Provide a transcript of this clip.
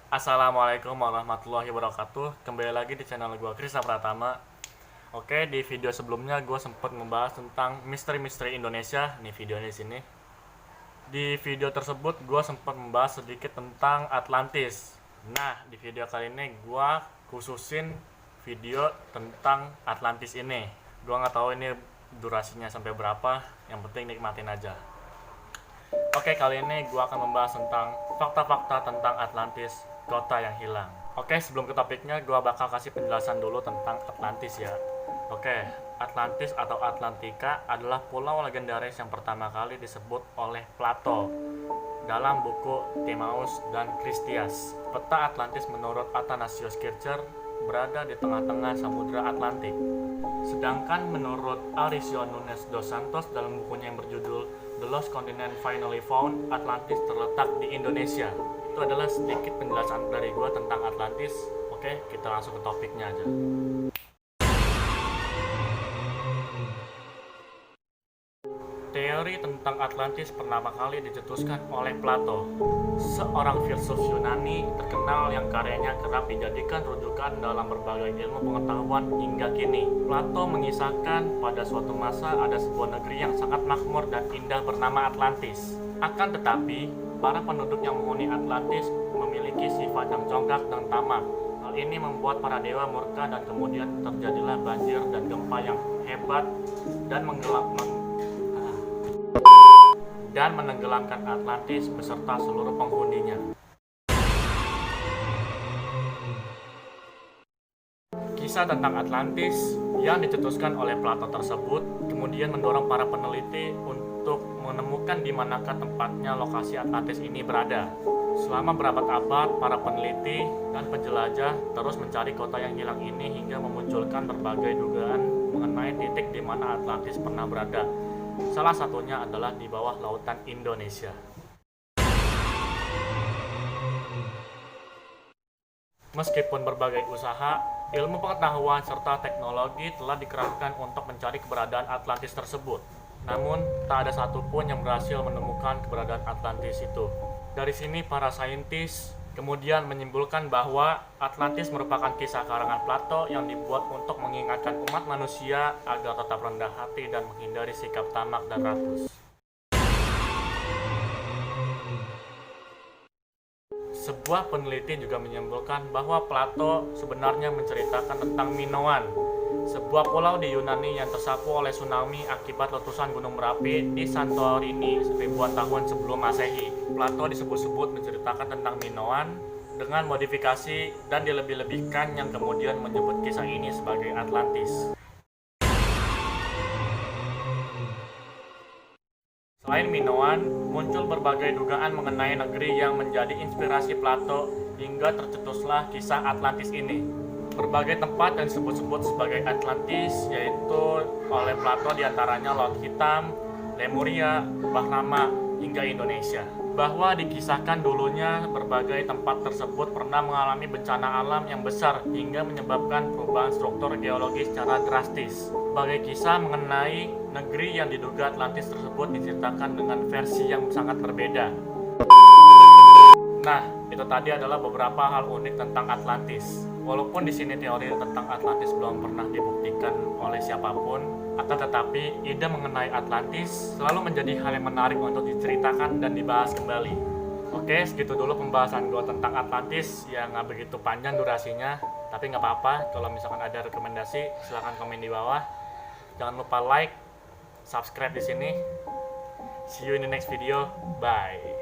Assalamualaikum warahmatullahi wabarakatuh. Kembali lagi di channel gue Krista Pratama. Oke, di video sebelumnya gue sempat membahas tentang misteri-misteri Indonesia. Nih videonya di sini. Di video tersebut gue sempat membahas sedikit tentang Atlantis. Nah, di video kali ini gue khususin video tentang Atlantis ini. Gue nggak tahu ini durasinya sampai berapa. Yang penting nikmatin aja. Oke, kali ini gue akan membahas tentang fakta-fakta tentang Atlantis, kota yang hilang. Oke, sebelum ke topiknya, gue bakal kasih penjelasan dulu tentang Atlantis ya. Oke, Atlantis atau Atlantika adalah pulau legendaris yang pertama kali disebut oleh Plato dalam buku Timaeus dan Chrysias. Peta Atlantis menurut Athanasius Kircher berada di tengah-tengah Samudra Atlantik. Sedangkan menurut Alessio Nunes dos Santos dalam bukunya yang berjudul The Lost Continent Finally Found, Atlantis terletak di Indonesia. Itu adalah sedikit penjelasan dari gue tentang Atlantis. Oke, kita langsung ke topiknya aja. Teori tentang Atlantis pertama kali dicetuskan oleh Plato, seorang filsuf Yunani terkenal yang karyanya kerap dijadikan rujukan dalam berbagai ilmu pengetahuan hingga kini. Plato mengisahkan pada suatu masa ada sebuah negeri yang sangat makmur dan indah bernama Atlantis. Akan tetapi, para penduduk yang menghuni Atlantis memiliki sifat yang congkak dan tamak. Hal ini membuat para dewa murka dan kemudian terjadilah banjir dan gempa yang hebat dan menenggelamkan Atlantis beserta seluruh penghuninya. Kisah tentang Atlantis yang dicetuskan oleh Plato tersebut kemudian mendorong para peneliti untuk menemukan di manakah tempatnya lokasi Atlantis ini berada. Selama berabad-abad, para peneliti dan penjelajah terus mencari kota yang hilang ini hingga memunculkan berbagai dugaan mengenai titik di mana Atlantis pernah berada. Salah satunya adalah di bawah lautan Indonesia. Meskipun berbagai usaha, ilmu pengetahuan serta teknologi telah dikerahkan untuk mencari keberadaan Atlantis tersebut. Namun, tak ada satupun yang berhasil menemukan keberadaan Atlantis itu. Dari sini, para saintis kemudian menyimpulkan bahwa Atlantis merupakan kisah karangan Plato yang dibuat untuk mengingatkan umat manusia agar tetap rendah hati dan menghindari sikap tamak dan rakus. Sebuah peneliti juga menyimpulkan bahwa Plato sebenarnya menceritakan tentang Minoan, sebuah pulau di Yunani yang tersapu oleh tsunami akibat letusan gunung berapi di Santorini ribuan tahun sebelum Masehi. Plato disebut-sebut menceritakan tentang Minoan dengan modifikasi dan dilebih-lebihkan yang kemudian menyebut kisah ini sebagai Atlantis. Selain Minoan, muncul berbagai dugaan mengenai negeri yang menjadi inspirasi Plato hingga tercetuslah kisah Atlantis ini. Berbagai tempat yang disebut-sebut sebagai Atlantis yaitu oleh Plato diantaranya Laut Hitam, Lemuria, Bahrama, hingga Indonesia. Bahwa dikisahkan dulunya berbagai tempat tersebut pernah mengalami bencana alam yang besar hingga menyebabkan perubahan struktur geologi secara drastis. Berbagai kisah mengenai negeri yang diduga Atlantis tersebut diceritakan dengan versi yang sangat berbeda. Nah, itu tadi adalah beberapa hal unik tentang Atlantis. Walaupun di sini teori tentang Atlantis belum pernah dibuktikan oleh siapapun, akan tetapi ide mengenai Atlantis selalu menjadi hal yang menarik untuk diceritakan dan dibahas kembali. Oke, segitu dulu pembahasan gue tentang Atlantis yang nggak begitu panjang durasinya, tapi nggak apa-apa. Kalau misalkan ada rekomendasi, silahkan komen di bawah. Jangan lupa like, subscribe di sini. See you in the next video. Bye.